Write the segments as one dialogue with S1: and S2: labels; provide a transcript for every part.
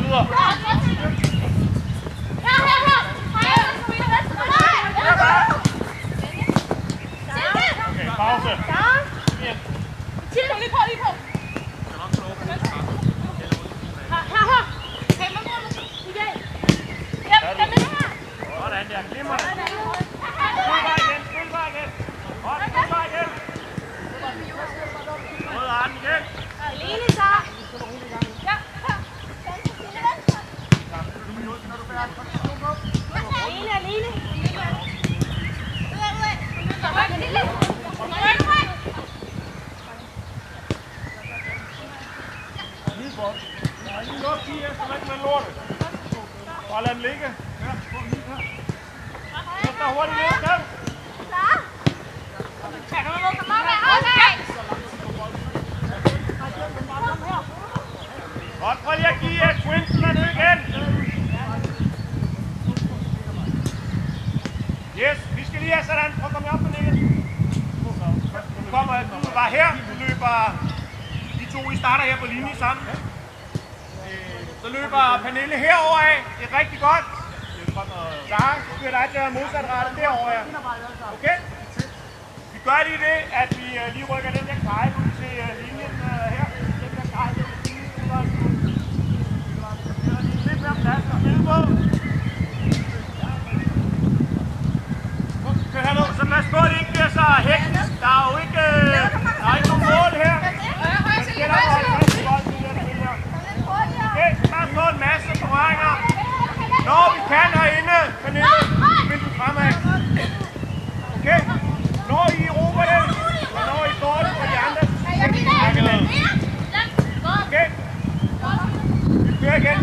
S1: videre. Okay, pause.
S2: Lige på.
S1: Sådan der, glimrende. Spil bare igen. Spil bare igen. Rød armen igen.
S2: Alene så. Ja. Alene.
S1: Lydbold. Der er lige nok 10 efter, hvad man lorte. Bare lad den ligge. Ja, få den lige her. Efter hurtigt ned, kom. Godt, prøv lige at give Twinsen ned igen. Yes, vi skal lige have sådan. Prøv at komme op med igen. Du kommer, du er bare her. Du løber, de to I starter her på linje sammen. Så løber Pernille herover af. Det er rigtig godt. Så skal dig til at modsat rette derovre her. Okay? Vi gør lige det, at vi lige rykker den der kajl ud til linjen her. Den der kajl ud til linjen. Lidt mere plads at spille på. Kør herned, så pas på, at det ikke bliver så hektisk. Der er jo ikke nogen mål her. Det gælder at holde fast i bolden i den her. Okay, så bare få en masse berøringer. Når vi kan herinde, Pernille, vil du fremad. Okay? Når I råber det, og når I får det for de andre, så skal vi trække ned. Okay? Vi kører igen.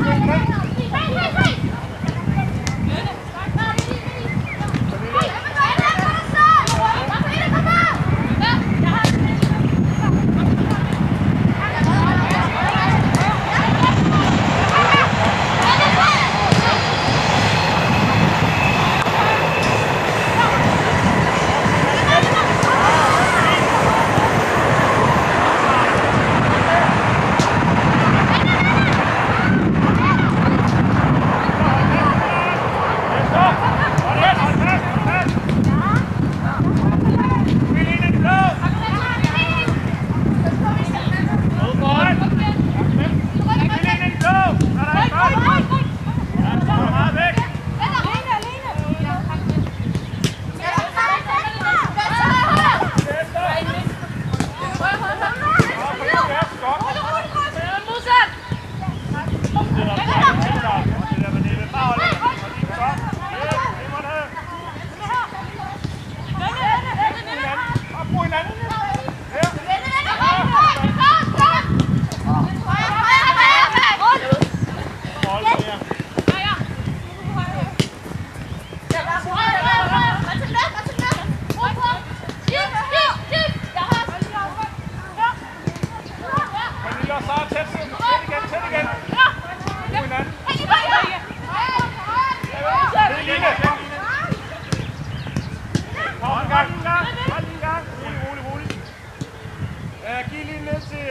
S1: Giv lige ned til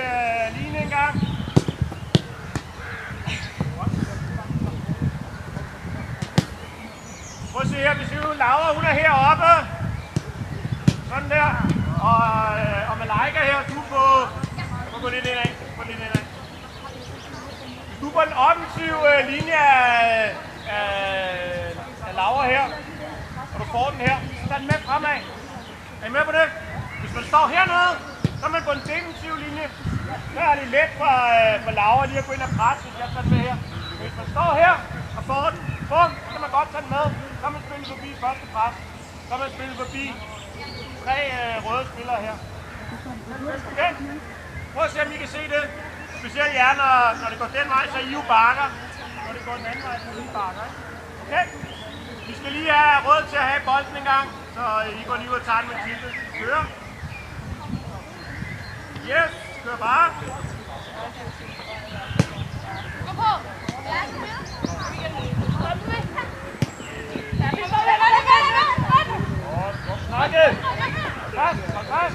S1: Line en gang. Prøv at se her, hvis Laura hun er heroppe. Sådan der. Og Malaika her, du på lidt indad. Du er på den offensive linje af Laura her. Og du får den her. Så tag den med fremad. Er I med på det? Hvis man står hernede, så er man på en defensiv linje. Så er det let for Laura lige at gå ind og presse, hvis jeg tager den med her. Hvis man står her og får den, bum, så kan man godt tage den med. Så kan man spille forbi første pres. Så kan man spille forbi 3 røde spillere her. Okay? Prøv at se, om I kan se det. Specielt jer, når det går den vej, så er I jo bakker. Når det går den anden vej, så er I bakker. Okay? Vi skal lige have råd til at have bolden en gang, så I går lige ud og tager den med Tilde. Kører. Yes, kør bare.
S2: Gå på.
S1: Godt snakket. Pas.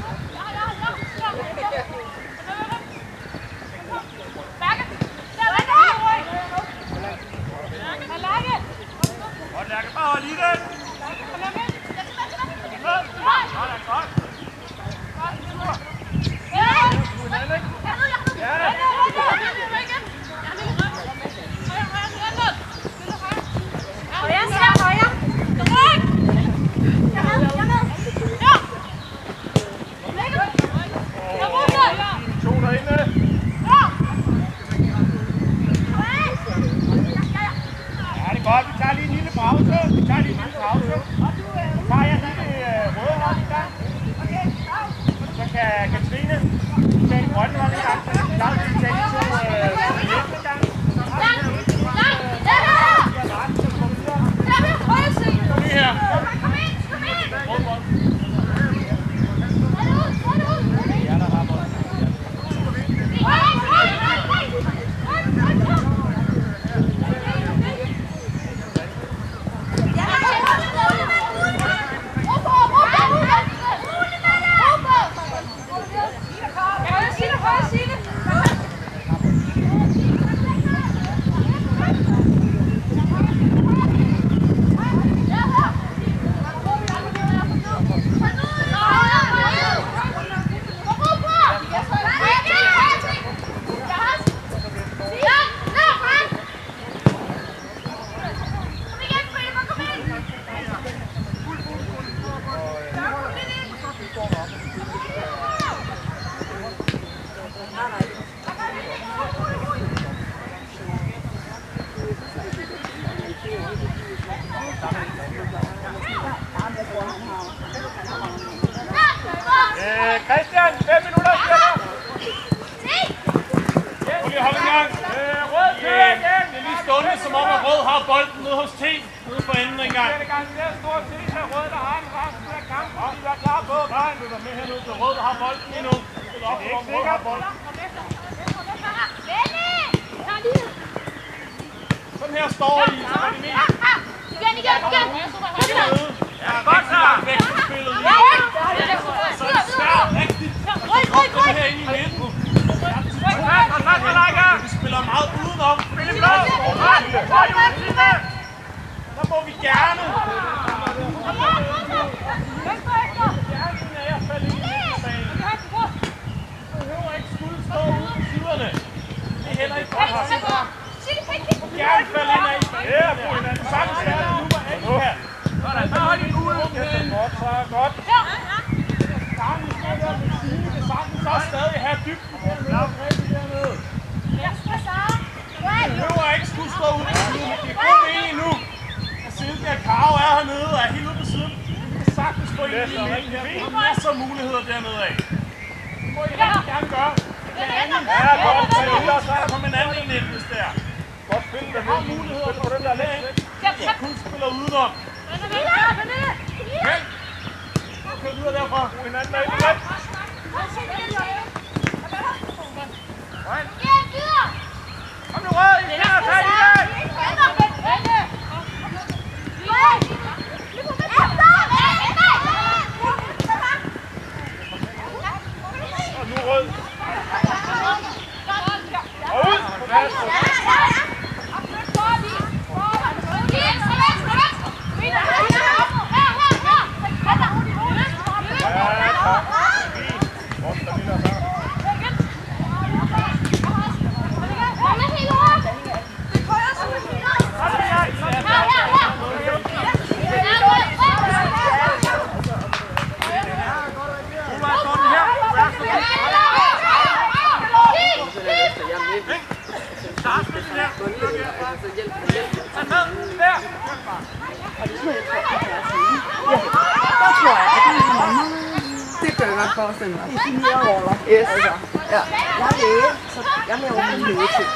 S1: pause. Vi tager lige en pause. Så tager jeg lige det røde hold i gang. Så kan Katrine tage den grønne hold i gang. Lars vil tage de to næste gang. Kom lige her. Christian, 5 minutter cirka. Okay, hold i gang. Rød kører igen. Det er lige stående, som om at Rød har bolden nede hos T. Nede for enden en gang. Det er stort set her Rød, der har en resten af kampen. Og vi er klar på. Nej, vi er med hernede til Rød, der har bolden lige nu. Det er ikke sikkert. Sådan her står I. Så er det mest.
S2: Igen.
S1: Ja, godt så. Væk til spillet lige. Så er det svært rigtigt. Kom her ind i midten. Vi spiller meget udenom. Der må vi gerne. Du behøver ikke skulle stå ude på siderne. Det er heller ikke godt. Du må gerne falde ind af. Ja, på hinanden. Sagtens er det nu, hvor alle kan. Så hold i ude. Så er godt. Så stadig have dybden på den rigtig dernede. Du behøver ikke skulle stå ude på siden. Det er kun en nu. Og Silke og Karo er hernede og er helt ude på siden. Vi kan sagtens få en i midten her. Vi har masser af muligheder dernede af. Det må I rigtig gerne gøre. Ja, godt. Så er der kommet en anden en, hvis det er. Godt spil dernede. Vi har muligheder for den der læg. Vi kun spiller udenom. Okay. Kør videre derfra. Hinanden er ikke let. Kom nu Rød, I finder fat i det! Og nu Rød. Og ud!
S3: Det kan jeg godt forestille mig. Det er 9 år, eller? Yes. Altså, ja. Jeg er læge, så jeg laver min lægetid.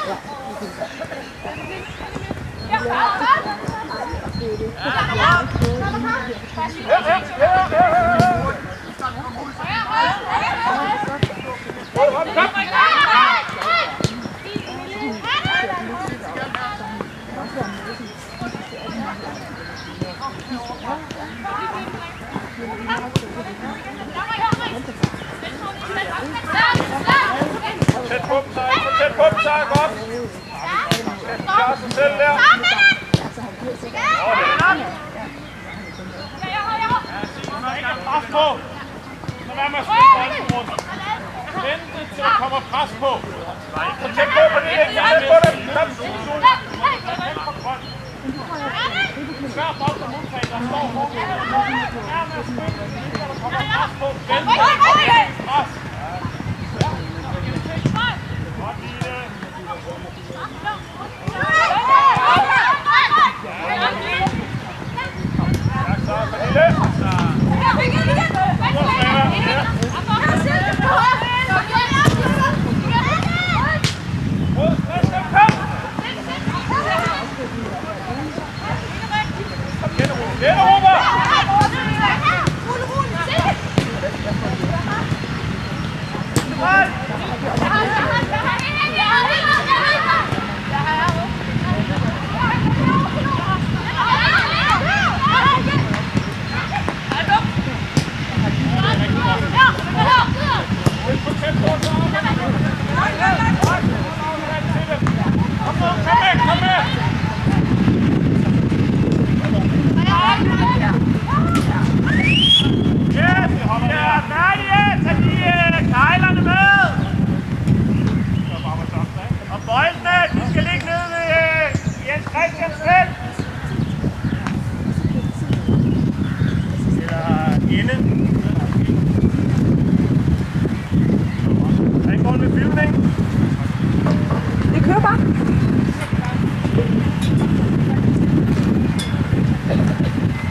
S1: Tæt på dem, så er det godt. Klar sig selv der. Ikke pres på. Så vær med at spille bolden rundt. Vente til der kommer pres på. Så tæt på det, ikke tæt på det. Svær bold som modtag, der står hårdt. Vær med at spille, til der kommer pres på. Vente. Pres. Stille, Robert! Kom med! Yes, ja, færdige! Tag de kejlerne med! Og boldene, de skal ligge nede ved Jens Christians felt. Eller inde.